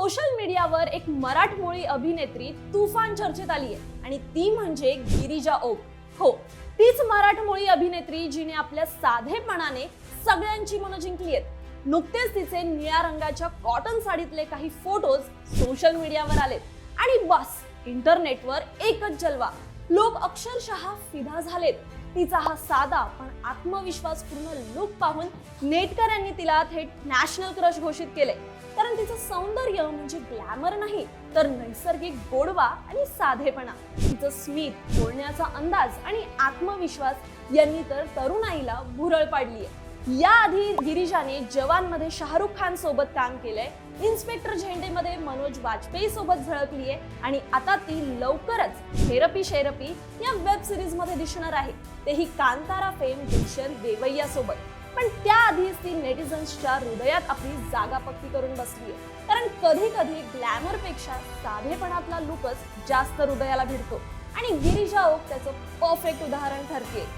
Social मीडियावर एक मराठमोळी अभिनेत्री तुफान चर्चेत आली आहे आणि ती म्हणजे गिरिजा ओक. हो, तीच मराठमोळी अभिनेत्री जिने आपल्या साधेपणाने सगळ्यांची मनं जिंकली आहेत. नुकतेच तिचे निळ्या रंगाच्या कॉटन साडीतले काही फोटोज सोशल मीडियावर आलेत आणि बस इंटरनेटवर एकच जलवा. लोक अक्षरशः फिदा झालेत. तिचा हा साधा पण आत्मविश्वासपूर्ण लुक पाहून नेटकऱ्यांनी तिला थेट नॅशनल क्रश घोषित केले. कारण तिचं सौंदर्य म्हणजे ग्लॅमर नाही तर नैसर्गिक गोडवा आणि साधेपणा. तिचं स्मित, बोलण्याचा अंदाज आणि आत्मविश्वास यांनी तर तरुणाईला भुरळ पाडली आहे. याआधी गिरिजाने जवानमध्ये शाहरुख खान सोबत काम केलंय, इन्स्पेक्टर झेंडेमध्ये मनोज वाजपेयी सोबत झळकली आहे आणि आता ती लवकरच थेरपी शेरपी या वेब सिरीज मध्ये दिसणार आहे, तेही कांतारा फेम गुलशन देवैया सोबत. पण त्याआधीच ती नेटिझन्सच्या हृदयात आपली जागा पक्की करून बसली आहे. कारण कधी कधी ग्लॅमर पेक्षा साधेपणातला लुकच जास्त हृदयाला भिडतो आणि गिरिजा ओक त्याचं परफेक्ट उदाहरण ठरते.